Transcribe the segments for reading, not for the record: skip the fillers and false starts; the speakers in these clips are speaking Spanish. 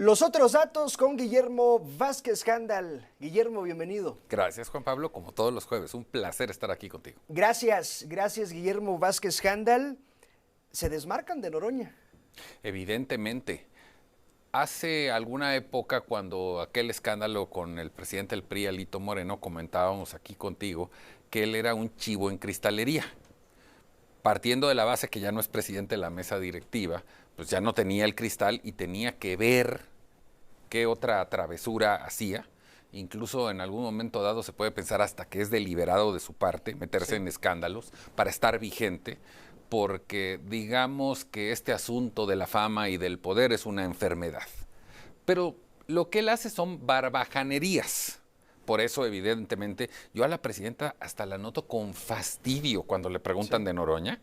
Los otros datos con Guillermo Vázquez Handal. Guillermo, bienvenido. Gracias, Juan Pablo, como todos los jueves. Un placer estar aquí contigo. Gracias, Guillermo Vázquez Handal. ¿Se desmarcan de Noroña? Evidentemente. Hace alguna época, cuando aquel escándalo con el presidente del PRI, Alito Moreno, comentábamos aquí contigo que él era un chivo en cristalería. Partiendo de la base que ya no es presidente de la mesa directiva, pues ya no tenía el cristal y tenía que ver qué otra travesura hacía. Incluso en algún momento dado se puede pensar hasta que es deliberado de su parte meterse en escándalos para estar vigente, porque digamos que este asunto de la fama y del poder es una enfermedad. Pero lo que él hace son barbajanerías. Por eso, evidentemente, yo a la presidenta hasta la noto con fastidio cuando le preguntan de Noroña,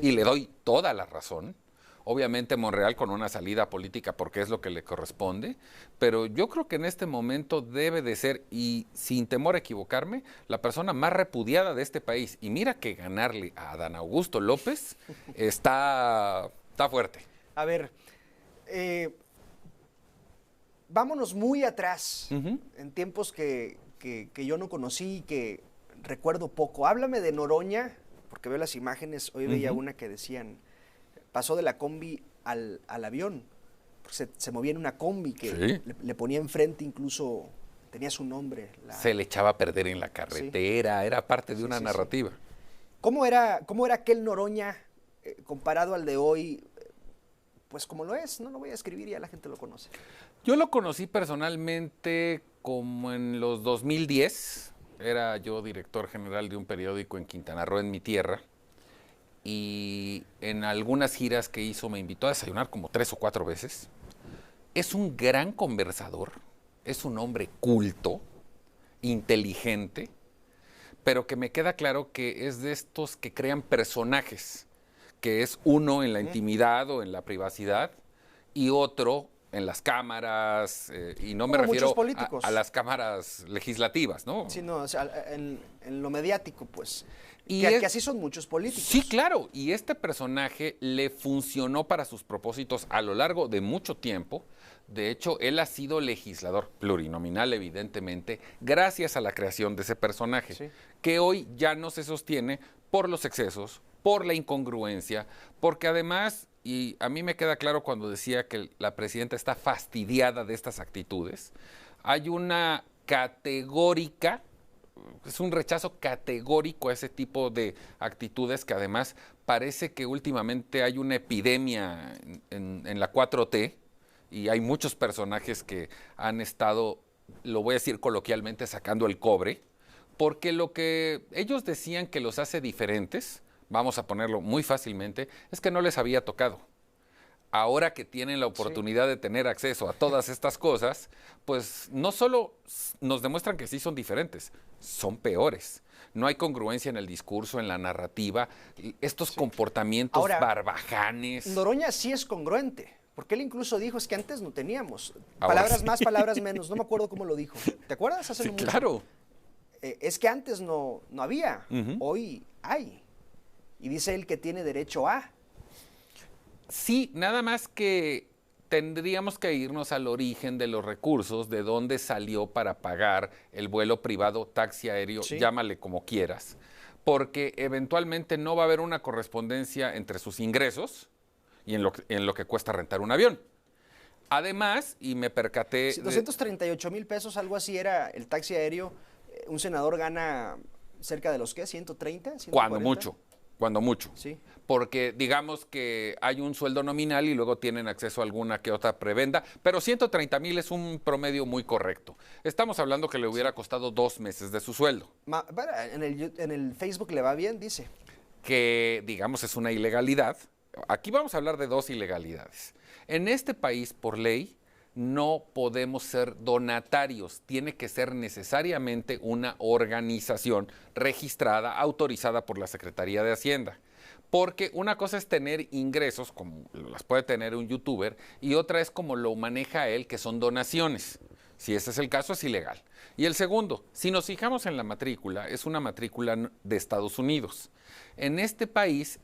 y le doy toda la razón. Obviamente Monreal con una salida política porque es lo que le corresponde, pero yo creo que en este momento debe de ser, y sin temor a equivocarme, la persona más repudiada de este país. Y mira que ganarle a Adán Augusto López está fuerte. A ver, vámonos muy atrás, en tiempos que yo no conocí y que recuerdo poco. Háblame de Noroña, porque veo las imágenes, hoy veía una que decían, pasó de la combi al avión, porque se movía en una combi que le ponía enfrente, incluso tenía su nombre. Se le echaba a perder en la carretera, era parte de una narrativa. ¿Cómo era aquel Noroña comparado al de hoy? Pues como lo es, no lo voy a escribir, ya la gente lo conoce. Yo lo conocí personalmente como en los 2010, era yo director general de un periódico en Quintana Roo, en mi tierra, y en algunas giras que hizo me invitó a desayunar como 3 o 4 veces. Es un gran conversador, es un hombre culto, inteligente, pero que me queda claro que es de estos que crean personajes, que es uno en la intimidad o en la privacidad y otro en las cámaras, y no me refiero a las cámaras legislativas, ¿no? Sí, no, o sea, en lo mediático, pues. Y que así son muchos políticos. Sí, claro, y este personaje le funcionó para sus propósitos a lo largo de mucho tiempo. De hecho, él ha sido legislador plurinominal, evidentemente, gracias a la creación de ese personaje, que hoy ya no se sostiene por los excesos, por la incongruencia, porque además, y a mí me queda claro cuando decía que la presidenta está fastidiada de estas actitudes, hay una categórica, es un rechazo categórico a ese tipo de actitudes que además parece que últimamente hay una epidemia en la 4T y hay muchos personajes que han estado, lo voy a decir coloquialmente, sacando el cobre, porque lo que ellos decían que los hace diferentes, vamos a ponerlo muy fácilmente, es que no les había tocado. Ahora que tienen la oportunidad de tener acceso a todas estas cosas, pues no solo nos demuestran que sí son diferentes, son peores. No hay congruencia en el discurso, en la narrativa, estos comportamientos barbajanes. Noroña sí es congruente, porque él incluso dijo, es que antes no teníamos. Palabras más, palabras menos, no me acuerdo cómo lo dijo. ¿Te acuerdas? Sí, claro. Es que antes no había, hoy hay. Y dice él que tiene derecho a. Sí, nada más que tendríamos que irnos al origen de los recursos, de dónde salió para pagar el vuelo privado, taxi aéreo, llámale como quieras, porque eventualmente no va a haber una correspondencia entre sus ingresos y en lo que cuesta rentar un avión. Además, y me percaté... 238,000 pesos, algo así era el taxi aéreo. Un senador gana cerca de los, ¿qué? ¿130? 140. Cuando mucho. Sí. Porque digamos que hay un sueldo nominal y luego tienen acceso a alguna que otra prebenda, pero 130,000 es un promedio muy correcto. Estamos hablando que le hubiera costado 2 meses de su sueldo. En el Facebook le va bien, dice. Que, digamos, es una ilegalidad. Aquí vamos a hablar de 2 ilegalidades. En este país, por ley, no podemos ser donatarios, tiene que ser necesariamente una organización registrada, autorizada por la Secretaría de Hacienda. Porque una cosa es tener ingresos, como las puede tener un youtuber, y otra es como lo maneja él, que son donaciones. Si ese es el caso, es ilegal. Y el segundo, si nos fijamos en la matrícula, es una matrícula de Estados Unidos. En este país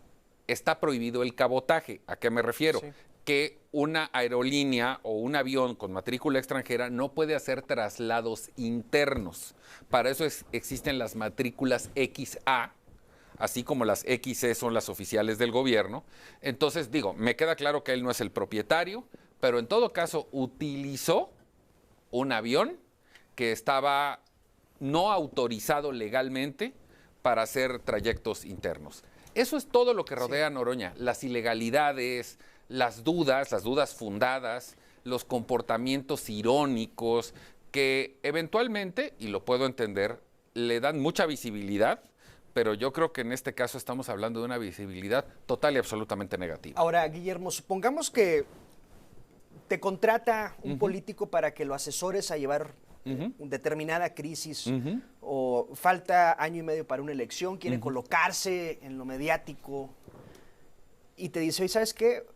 está prohibido el cabotaje. ¿A qué me refiero? que una aerolínea o un avión con matrícula extranjera no puede hacer traslados internos. Para eso existen las matrículas XA, así como las XE son las oficiales del gobierno. Entonces, digo, me queda claro que él no es el propietario, pero en todo caso utilizó un avión que estaba no autorizado legalmente para hacer trayectos internos. Eso es todo lo que rodea a Noroña, las ilegalidades, las dudas fundadas, los comportamientos irónicos que eventualmente, y lo puedo entender, le dan mucha visibilidad, pero yo creo que en este caso estamos hablando de una visibilidad total y absolutamente negativa. Ahora, Guillermo, supongamos que te contrata un político para que lo asesores a llevar determinada crisis o falta año y medio para una elección, quiere colocarse en lo mediático y te dice, oye, ¿sabes qué?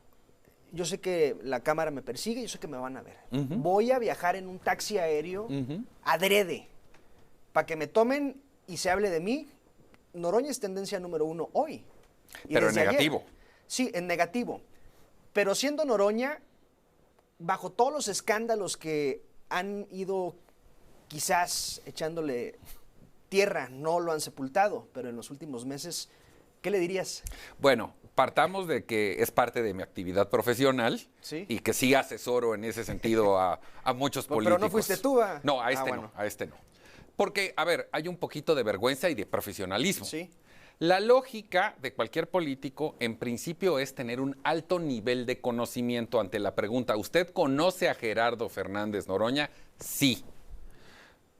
Yo sé que la cámara me persigue, yo sé que me van a ver. Voy a viajar en un taxi aéreo adrede para que me tomen y se hable de mí. Noroña es tendencia número 1 hoy. Pero en negativo. Sí, en negativo. Pero siendo Noroña, bajo todos los escándalos que han ido quizás echándole tierra, no lo han sepultado, pero en los últimos meses, ¿qué le dirías? Bueno, partamos de que es parte de mi actividad profesional y que sí asesoro en ese sentido a muchos políticos. Pero no fuiste tú, ¿a? No, a este no. Porque, a ver, hay un poquito de vergüenza y de profesionalismo. Sí. La lógica de cualquier político, en principio, es tener un alto nivel de conocimiento ante la pregunta, ¿usted conoce a Gerardo Fernández Noroña? Sí.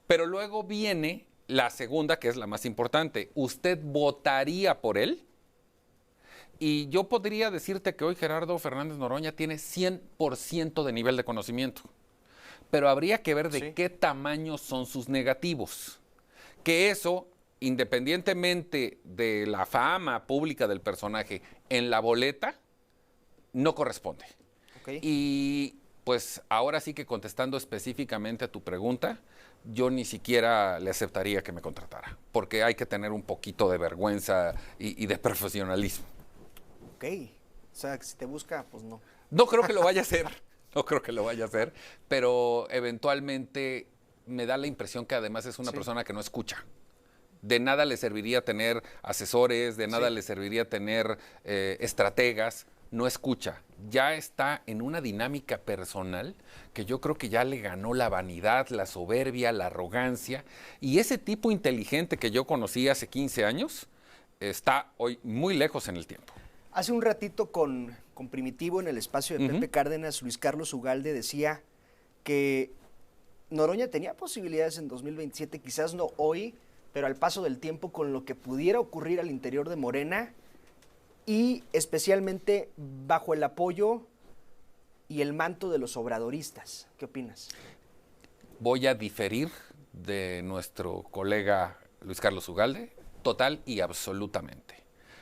Pero luego viene la segunda, que es la más importante. ¿Usted votaría por él? Y yo podría decirte que hoy Gerardo Fernández Noroña tiene 100% de nivel de conocimiento. Pero habría que ver de qué tamaño son sus negativos. Que eso, independientemente de la fama pública del personaje en la boleta, no corresponde. Y pues ahora sí que contestando específicamente a tu pregunta, yo ni siquiera le aceptaría que me contratara, porque hay que tener un poquito de vergüenza y de profesionalismo. Ok, o sea, si te busca, pues no. No creo que lo vaya a hacer, no creo que lo vaya a hacer, pero eventualmente me da la impresión que además es una persona que no escucha. De nada le serviría tener asesores, de nada le serviría tener estrategas, no escucha. Ya está en una dinámica personal que yo creo que ya le ganó la vanidad, la soberbia, la arrogancia. Y ese tipo inteligente que yo conocí hace 15 años está hoy muy lejos en el tiempo. Hace un ratito con Primitivo en el espacio de Pepe Cárdenas, Luis Carlos Ugalde decía que Noroña tenía posibilidades en 2027, quizás no hoy, pero al paso del tiempo con lo que pudiera ocurrir al interior de Morena y especialmente bajo el apoyo y el manto de los obradoristas. ¿Qué opinas? Voy a diferir de nuestro colega Luis Carlos Ugalde, total y absolutamente.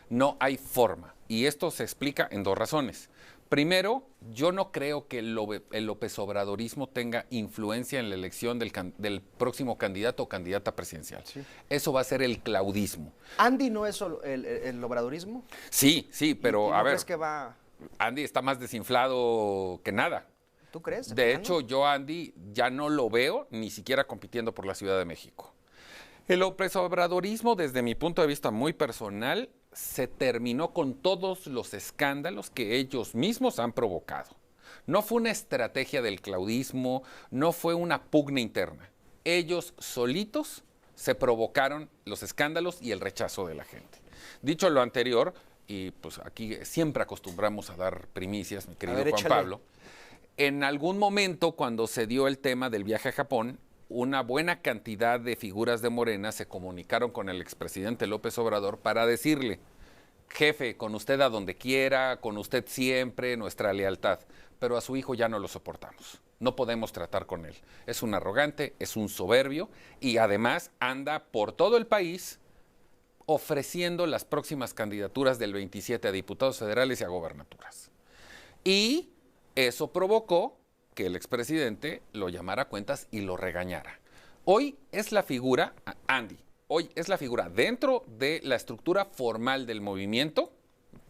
No hay forma. Y esto se explica en dos razones. Primero, yo no creo que el López Obradorismo tenga influencia en la elección del próximo candidato o candidata presidencial. Eso va a ser el claudismo. ¿Andy no es el obradorismo? Sí, pero ¿Y a ver. ¿Crees que va? Andy está más desinflado que nada. ¿Tú crees? De hecho, yo a Andy ya no lo veo ni siquiera compitiendo por la Ciudad de México. El López Obradorismo, desde mi punto de vista muy personal, se terminó con todos los escándalos que ellos mismos han provocado. No fue una estrategia del claudismo, no fue una pugna interna. Ellos solitos se provocaron los escándalos y el rechazo de la gente. Dicho lo anterior, y pues aquí siempre acostumbramos a dar primicias, mi querido Juan Pablo, en algún momento cuando se dio el tema del viaje a Japón, una buena cantidad de figuras de Morena se comunicaron con el expresidente López Obrador para decirle, jefe, con usted a donde quiera, con usted siempre, nuestra lealtad, pero a su hijo ya no lo soportamos, no podemos tratar con él. Es un arrogante, es un soberbio y además anda por todo el país ofreciendo las próximas candidaturas del 27 a diputados federales y a gobernaturas. Y eso provocó que el expresidente lo llamara a cuentas y lo regañara. Hoy es la figura, Andy, hoy es la figura dentro de la estructura formal del movimiento,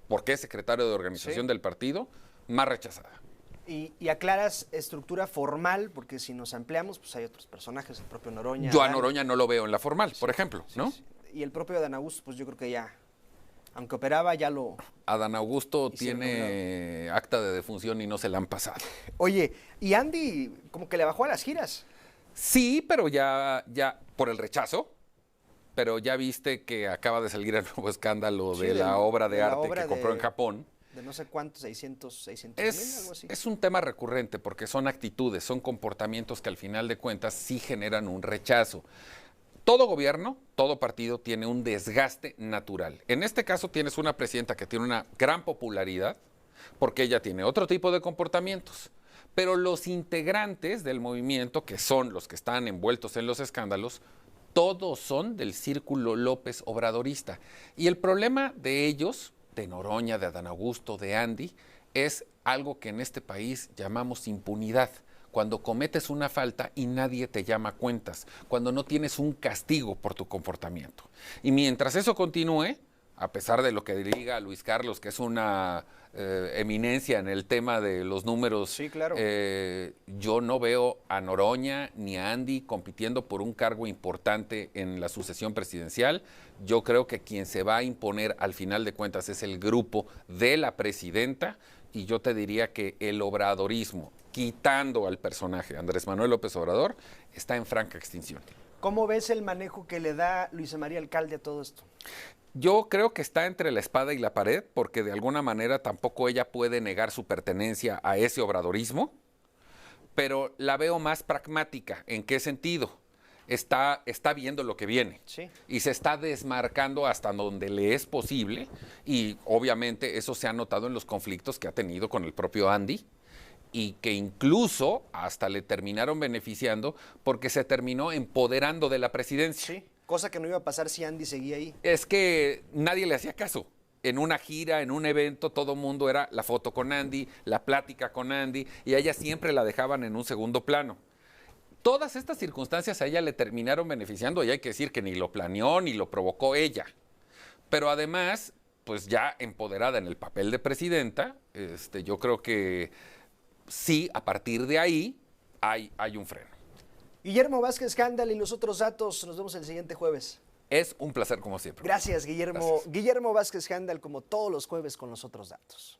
porque es secretario de organización del partido, más rechazada. Y aclaras estructura formal, porque si nos ampliamos, pues hay otros personajes, el propio Noroña. Yo a Noroña no lo veo en la formal, por ejemplo, Sí, ¿no? sí. Y el propio Adán Augusto, pues yo creo que ya, aunque operaba, ya lo... Adán Augusto hicieron tiene acta de defunción y no se la han pasado. Oye, y Andy como que le bajó a las giras. Sí, pero ya por el rechazo, pero ya viste que acaba de salir el nuevo escándalo Sí, de la obra de la arte obra que compró de- en Japón. De no sé cuántos, 600 mil, algo así. Es un tema recurrente porque son actitudes, son comportamientos que al final de cuentas sí generan un rechazo. Todo gobierno, todo partido tiene un desgaste natural. En este caso tienes una presidenta que tiene una gran popularidad porque ella tiene otro tipo de comportamientos. Pero los integrantes del movimiento, que son los que están envueltos en los escándalos, todos son del círculo López Obradorista. Y el problema de ellos, de Noroña, de Adán Augusto, de Andy, es algo que en este país llamamos impunidad. Cuando cometes una falta y nadie te llama a cuentas, cuando no tienes un castigo por tu comportamiento. Y mientras eso continúe, a pesar de lo que diga Luis Carlos, que es una eminencia en el tema de los números, Sí, claro. yo no veo a Noroña ni a Andy compitiendo por un cargo importante en la sucesión presidencial. Yo creo que quien se va a imponer al final de cuentas es el grupo de la presidenta, y yo te diría que el obradorismo, quitando al personaje Andrés Manuel López Obrador, está en franca extinción. ¿Cómo ves el manejo que le da Luisa María Alcalde a todo esto? Yo creo que está entre la espada y la pared, porque de alguna manera tampoco ella puede negar su pertenencia a ese obradorismo, pero la veo más pragmática. ¿En qué sentido? Está viendo lo que viene, Sí. y se está desmarcando hasta donde le es posible, y obviamente eso se ha notado en los conflictos que ha tenido con el propio Andy, y que incluso hasta le terminaron beneficiando porque se terminó empoderando de la presidencia. Sí. Cosa que no iba a pasar si Andy seguía ahí. Es que nadie le hacía caso. En una gira, en un evento, todo mundo era la foto con Andy, la plática con Andy, y a ella siempre la dejaban en un segundo plano. Todas estas circunstancias a ella le terminaron beneficiando, y hay que decir que ni lo planeó ni lo provocó ella. Pero además, pues ya empoderada en el papel de presidenta, yo creo que sí, a partir de ahí hay un freno. Guillermo Vázquez Handal y los otros datos. Nos vemos el siguiente jueves. Es un placer como siempre. Gracias, Guillermo. Gracias. Guillermo Vázquez Handal, como todos los jueves, con los otros datos.